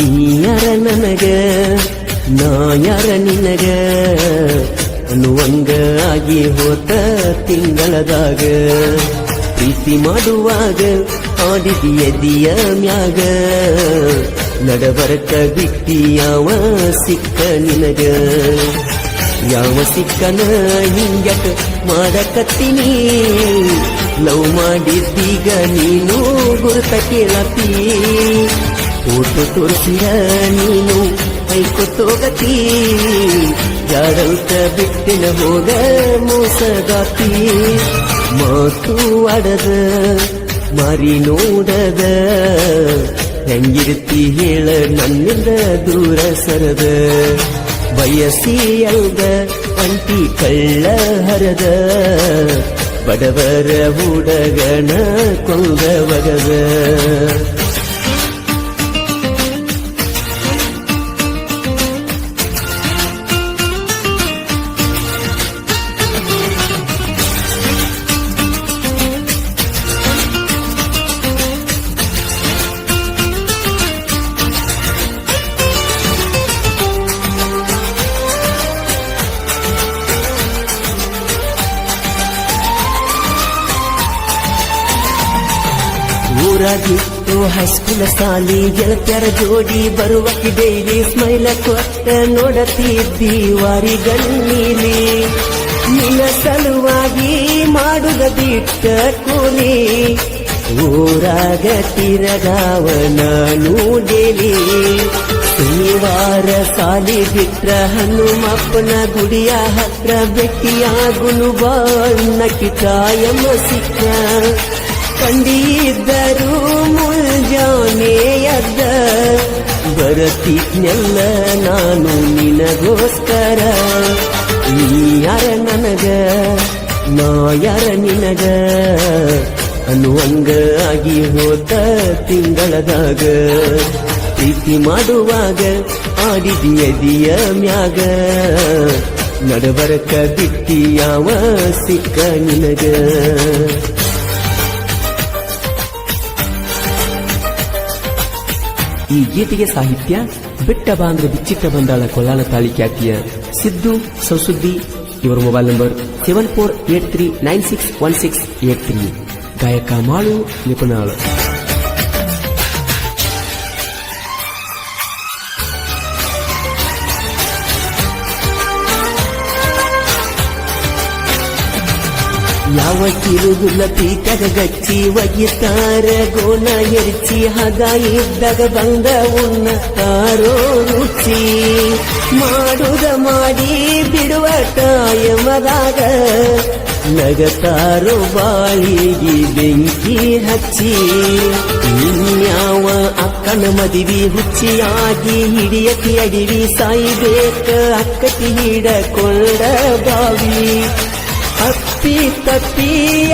ನೀ ಯಾರ ನನಗ ನಾ ಯಾರ ನಿನಗ ಅನ್ನುವಂಗ ಆಗಿ ಹೋತ ತಿಂಗಳದಾಗ ಪ್ರೀತಿ ಮಾಡುವಾಗ ಆಡಿದಿಯದಿಯ ಮ್ಯಾಗ ನಡಬರಕ ಬಿಟ್ಟಿ ಯಾವ ಸಿಕ್ಕ ನಿನಗ ಯಾವ ಸಿಕ್ಕನ ಹಿಂಗ್ಯಾಕ ಮಾಡಕತ್ತೀನಿ ಲವ್ ಮಾಡಿದ್ದೀಗ ನೀನು ಗುರುತ ಕೇಳತಿ ಫೋಟೋ ತೋರಿಸಿರ ನೀನು ಐಕೊತ್ತೋಗತಿ ಜಾಡಂತ ಬಿಟ್ಟಿನ ಹೋಗ ಮೋಸಗಾತಿ ಮಾತು ಆಡದ ಮಾರಿ ನೋಡದ ಹೆಂಗಿರ್ತಿ ಹೇಳ ನನ್ನಿಂದ ದೂರ ಸರದ ಬಯಸಿ ಅಲ್ದ ಅಂಟಿ ಕಳ್ಳ ಹರದ ಬಡವರ ಹುಡುಗನ ಕೊಂದ ಒಗದ ಊರಾಗಿತ್ತು ಹೈಸ್ಕೂಲ್ ಸಾಲಿ ಗೆಳತ್ಯರ ಜೋಡಿ ಬರುವಕ್ಕೆ ಡೈಲಿ ಸ್ಮೈಲ ಕೊಟ್ಟ ನೋಡತಿದ್ದಿ ವಾರಿ ಗಣ್ಣೀಲಿ ನಿನ್ನ ಸಲುವಾಗಿ ಮಾಡುದ ಬಿಟ್ಟ ಕೂಲಿ ಊರಾಗ ತಿರಗಾವ ನಾನು ಡೇಲಿ ಶನಿವಾರ ಸಾಲಿ ಬಿಟ್ರ ಹನುಮಪ್ಪನ ಗುಡಿಯ ಹತ್ರ ಭೇಟಿಯಾಗುನು ಬಣ್ಣಕ್ಕೆ ಕಾಯಮ್ಮ ಸಿಕ್ಕ ಕಂಡಿದ್ದರು ಮುಂಜಾನೆ ಎದ್ದ ಬರತಿದ್ನೆಲ್ಲ ನಾನು ನಿನಗೋಸ್ಕರ ನೀ ಯಾರ ನನಗ ನಾ ಯಾರ ನಿನಗ ಅನ್ನುವಂಗ ಆಗಿ ಹೋದ ತಿಂಗಳದಾಗ ಪ್ರೀತಿ ಮಾಡುವಾಗ ಆಡಿದಿಯದಿಯ ಮ್ಯಾಗ ನಡಬರಕ ಬಿಟ್ಟಿ ಯಾವ ಸಿಕ್ಕ ನಿನಗ ಈ ಗೀತೆಗೆ ಸಾಹಿತ್ಯ ಬಿಟ್ಟ ಬಾಂದ್ರ ಬಿಚ್ಚಿಟ್ಟ ಬಂದಾಳ ಕೊಳ್ಳಾಳ ತಾಳಿ ಖ್ಯಾತಿಯ ಸಿದ್ದು ಸೌಸುದ್ದಿ. ಇವರ ಮೊಬೈಲ್ ನಂಬರ್ 7483961683. ಗಾಯಕ ಮಾಳು ನಿಪುಣಾಳು. ಯಾವ ಕಿರುಗುಲ್ಲ ಪೀಠದ ಗಚ್ಚಿ ಒಗಿತಾರ ಗೋಣ ಎರ್ಚಿ ಹಗ ಇದ್ದಾಗ ಬಂದ ಉಣ್ಣತಾರೋ ರುಚಿ ಮಾಡುದ ಮಾಡಿ ಬಿಡುವ ಕಾಯಮದಾಗ ನಗತಾರೋ ಬಾಳಿಗೆ ಬೆಂಕಿ ಹಚ್ಚಿ ಇನ್ಯಾವ ಅಕ್ಕನ ಮದಿವಿ ಹುಚ್ಚಿಯಾಗಿ ಹಿಡಿಯತಿ ಅಡಿವಿ ಸಾಯಿಬೇಕ ಅಕ್ಕತಿ ಹಿಡಕೊಂಡ ಬಾವಿ ಅಪ್ಪಿ ತಪ್ಪಿ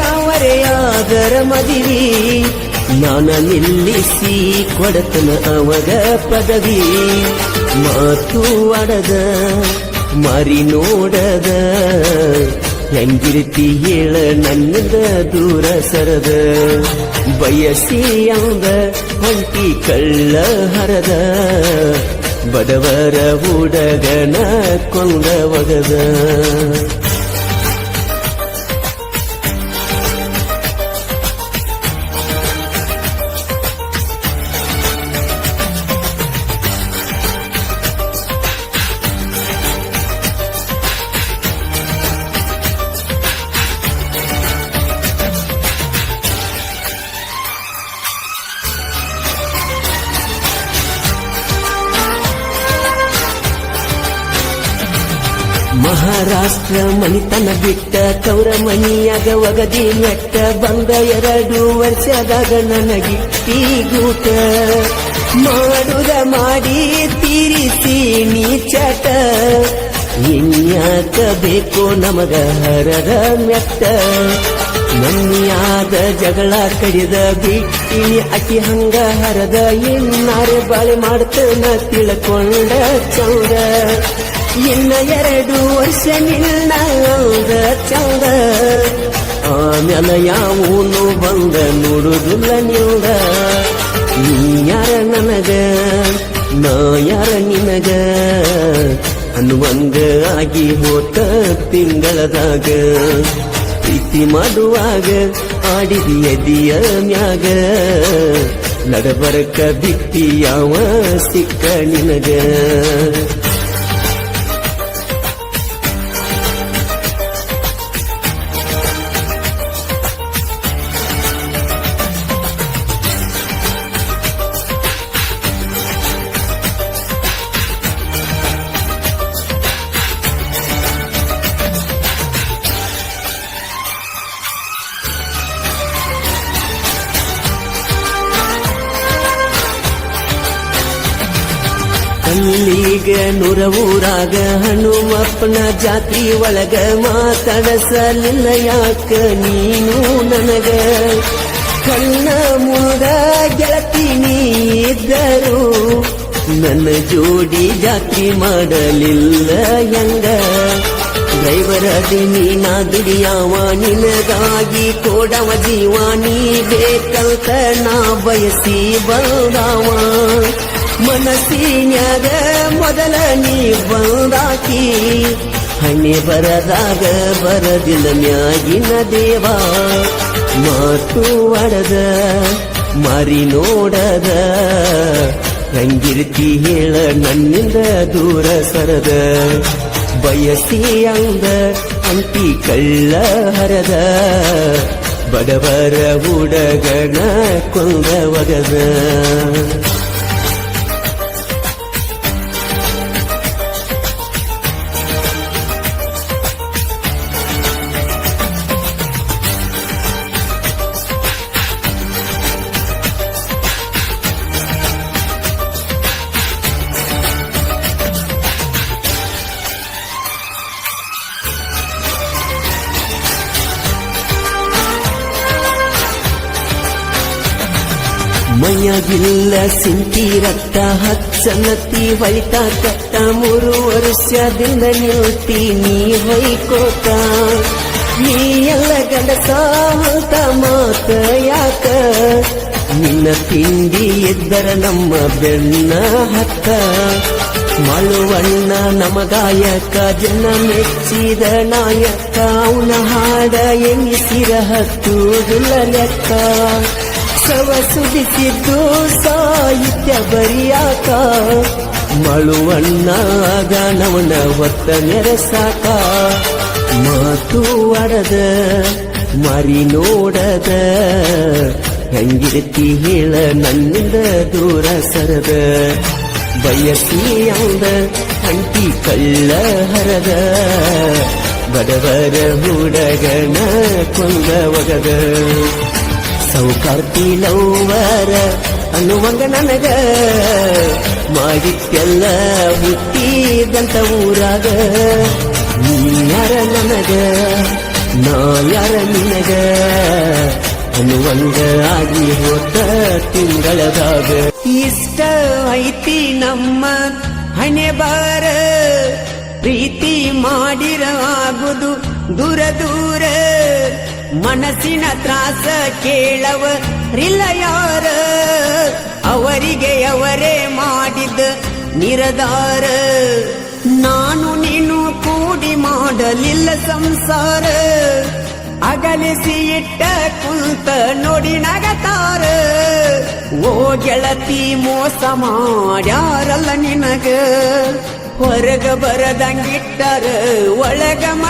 ಅವರೆಯಾದರ ಮದಿವಿ ನಾನ ನಿಲ್ಲಿಸಿ ಕೊಡತನ ಅವಗ ಪದವಿ ಮಾತು ಆಡದ ಮಾರಿ ನೋಡದ ಹೆಂಗಿರ್ತಿ ಹೇಳ ನನ್ನದ ದೂರ ಸರದ ಬಯಸಿ ಅಂದ ಹೊಂಟಿ ಕಳ್ಳ ಹರದ ಬಡವರ ಹುಡುಗನ ಕೊಂದ ಒಗದ ಮಹಾರಾಷ್ಟ್ರ ಮನಿತನ ಬಿಟ್ಟ ತೌರ ಮನಿಯಾಗ ಒಗದಿ ನೆಟ್ಟ ಬಂದ 2 ವರ್ಷದಾಗ ನನಗಿಟ್ಟಿ ಗೂಟ ಮಾಡುದ ಮಾಡಿ ತೀರಿಸಿ ನೀ ಚಟ ಇನ್ಯಾಕ ಬೇಕು ನಮಗ ಹರದ ಮೆಟ್ಟ ನನ್ನಿಯಾದ ಜಗಳ ಕಡಿದ ಬಿಟ್ಟಿ ಅಕ್ಕಿ ಹಂಗ ಹರದ ಇನ್ನಾರೆ ಬಾಳೆ ಮಾಡ್ತನ ತಿಳ್ಕೊಂಡ ಚೌಡ ಇನ್ನ 2 ವರ್ಷ ನಿನ್ನ ಚೌಡ ಆಮೇಲೆ ಯಾವೂನು ಬಂದ ನೋಡುದಿಲ್ಲ ನಿಲ್ದ ನೀ ಯಾರ ನನಗ ನಾ ಯಾರ ನಿನಗ ಅನ್ನುವಂಗ ಆಗಿ ಹೋತ ತಿಂಗಳದಾಗ ಪ್ರೀತಿ ಮಾಡುವಾಗ ಆಡಿದಿ ಎದಿಯ ಮ್ಯಾಗ ನಡಬರಕ ಬಿಟ್ಟಿ ಯಾವ ಸಿಕ್ಕ ನಿನಗ ಅಲ್ಲಿಗ ನೂರ ಊರಾಗ ಹನುಮಪ್ಪನ ಜಾತ್ರಿ ಒಳಗ ಮಾತಾಡಸಲಿಲ್ಲ ಯಾಕ ನೀನು ನನಗ ಕಣ್ಣ ಮುದ ಗೆಳತಿ ನೀ ಇದ್ದರು ನನ್ನ ಜೋಡಿ ಜಾತ್ರಿ ಮಾಡಲಿಲ್ಲ ಹೆಂಗ ಡ್ರೈವರ್ ಅದೇನಿ ನಾ ದುಡಿಯಾವ ನಿನಗಾಗಿ ಕೋಡವ ಜೀವ ನೀ ಬೇಕಂತ ನಾ ಬಯಸಿ ಬಂದಾವ ಮನಸ್ಸಿನ್ಯಾಗ ಮೊದಲ ನೀ ಬಂದಾಕಿ ಹಣ್ಣೆ ಬರದಾಗ ಬರದಿಲ್ಲ ಮ್ಯಾಗಿನ ದೇವ ಮಾತು ಅಡದ ಮಾರಿ ನೋಡದ ಹೆಂಗಿರ್ತಿ ಹೇಳ ನನ್ನಿಂದ ದೂರ ಸರದ ಬಯಸಿ ಅಂದ ಅಂಟಿ ಕಳ್ಳ ಹರದ ಬಡವರ ಹುಡಗನ ಕೊಂದ ಒಗದ ಮೈಯಾಗಿಲ್ಲ ಸಿಂತಿ ರಕ್ತ ಹಚ್ಚನತಿ ಹೊಳಿತಾ ಕಟ್ಟ 3 ವರ್ಷದಿಂದ ನಿಲ್ತಿ ನೀ ಹೊಯ್ಕೋತ ನೀ ಎಲ್ಲ ಗಂಡಸ ಅಂತ ಮಾತ ಯಾಕ ನಿನ್ನ ತಿಂಡಿ ಎದ್ದರ ನಮ್ಮ ಬೆನ್ನ ಹತ್ತ ಮಳುವಣ್ಣ ನಮಗಾಯಕ ಜನ ಮೆಚ್ಚಿದ ನಾಯಕ ಅವನ ಹಾಡ ಎನ್ನಿಸಿರ ಹತ್ತುವುದಿಲ್ಲ ಲೆಕ್ಕ ಸವ ಸುದಿಸಿದ್ದು ಸಾಹಿತ್ಯ ಬರಿಯಾಕ ಮಳುವಣ್ಣ ಗಾನವನ ಹೊತ್ತ ನೆರಸಾಕ ಮಾತು ಅಡದ ಮಾರಿ ನೋಡದ ಹೆಂಗಿರ್ತಿ ಹೇಳ ನನ್ನಿಂದ ದೂರ ಸರದ ಬಯಸಿ ಅಂದ ಅಂಟಿ ಕಳ್ಳ ಹರದ ಬಡವರ ಹುಡಗನ ಕೊಂದ ಒಗದ ಸೌಕಾರ್ತಿ ಲವ್ವರ ಅನ್ನುವಂಗ ನನಗ ಮಾಡಿತ್ತೆಲ್ಲ ಹುಟ್ಟಿದಂತ ಊರಾಗ ನೀ ಯಾರ ನನಗ ನಾ ಯಾರ ನಿನಗ ಅನ್ನುವಂಗ ಆಗಿ ಹೋದ ತಿಂಗಳದಾಗ ಇಷ್ಟ ಐತಿ ನಮ್ಮ ಹಣೆ ಬಾರ ಪ್ರೀತಿ ಮಾಡಿರ ಆಗುದು ದೂರ ದೂರ ಮನಸ್ಸಿನ ತ್ರಾಸ ಕೇಳವರಿಲ್ಲ ಯಾರ ಅವರಿಗೆ ಅವರೇ ಮಾಡಿದ ನಿರದಾರ ನಾನು ನೀನು ಕೂಡಿ ಮಾಡಲಿಲ್ಲ ಸಂಸಾರ ಅಗಲಿಸಿ ಇಟ್ಟ ಕುಂತ ನೋಡಿ ನಗತಾರ ಓ ಗೆಳತಿ ಮೋಸ ಮಾಡ್ಯಾರಲ್ಲ ನಿನಗ ಹೊರಗ ಬರದಂಗಿಟ್ಟರ ಒಳಗ